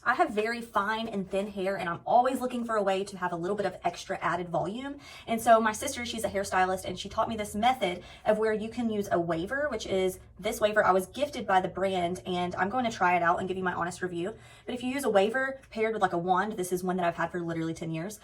I have very fine and thin hair, and I'm always looking for a way to have a little bit of extra added volume. And so my sister, she's a hairstylist, and she taught me this method of where you can use a waver, which is this waver I was gifted by the brand, and I'm going to try it out and give you my honest review. But if you use a waver paired with like a wand, this is one that I've had for literally 10 years,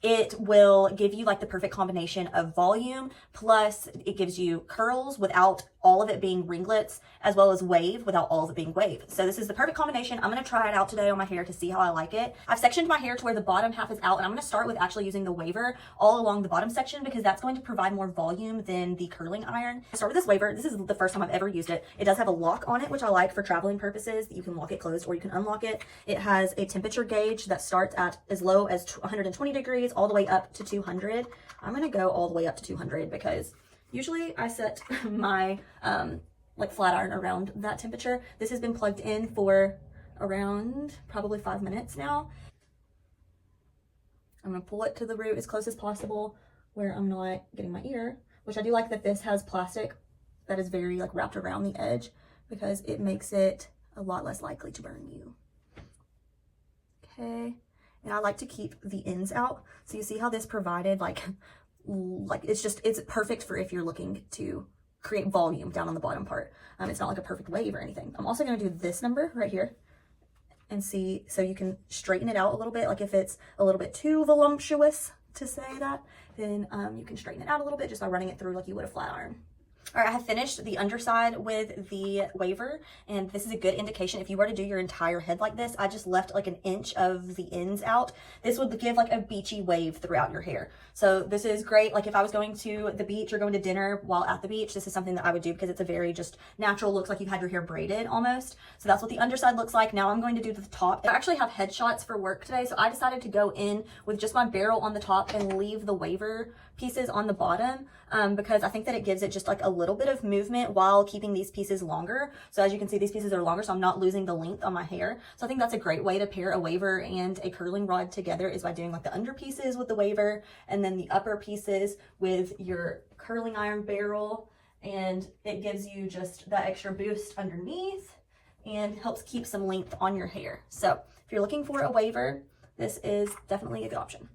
it will give you like the perfect combination of volume, plus it gives you curls without all of it being ringlets, as well as wave without all of it being wave. So this is the perfect combination. I'm going to try it out today on my hair to see how I like it. I've sectioned my hair to where the bottom half is out, and I'm going to start with actually using the waver all along the bottom section because that's going to provide more volume than the curling iron. I start with this waver. This is the first time I've ever used it. It does have a lock on it, which I like for traveling purposes. You can lock it closed or you can unlock it. It has a temperature gauge that starts at as low as 120 degrees all the way up to 200. I'm going to go all the way up to 200 because usually I set my like flat iron around that temperature. This has been plugged in for around probably 5 minutes now. I'm gonna pull it to the root as close as possible where I'm not getting my ear, which I do like that this has plastic that is very like wrapped around the edge because it makes it a lot less likely to burn you. Okay, and I like to keep the ends out. So you see how this provided like it's perfect for if you're looking to create volume down on the bottom part. It's not like a perfect wave or anything. I'm also going to do this number right here and see, so you can straighten it out a little bit. Like if it's a little bit too voluptuous to say that, then you can straighten it out a little bit just by running it through like you would a flat iron. All right, I have finished the underside with the waver, and this is a good indication. If you were to do your entire head like this, I just left like an inch of the ends out. This would give like a beachy wave throughout your hair. So this is great. Like if I was going to the beach or going to dinner while at the beach, this is something that I would do because it's a very just natural, looks like you've had your hair braided almost. So that's what the underside looks like. Now I'm going to do the top. I actually have headshots for work today, so I decided to go in with just my barrel on the top and leave the waver pieces on the bottom because I think that it gives it just like a little bit of movement while keeping these pieces longer. So as you can see, these pieces are longer, so I'm not losing the length on my hair. So I think that's a great way to pair a waver and a curling rod together is by doing like the under pieces with the waver and then the upper pieces with your curling iron barrel. And it gives you just that extra boost underneath and helps keep some length on your hair. So if you're looking for a waver, this is definitely a good option.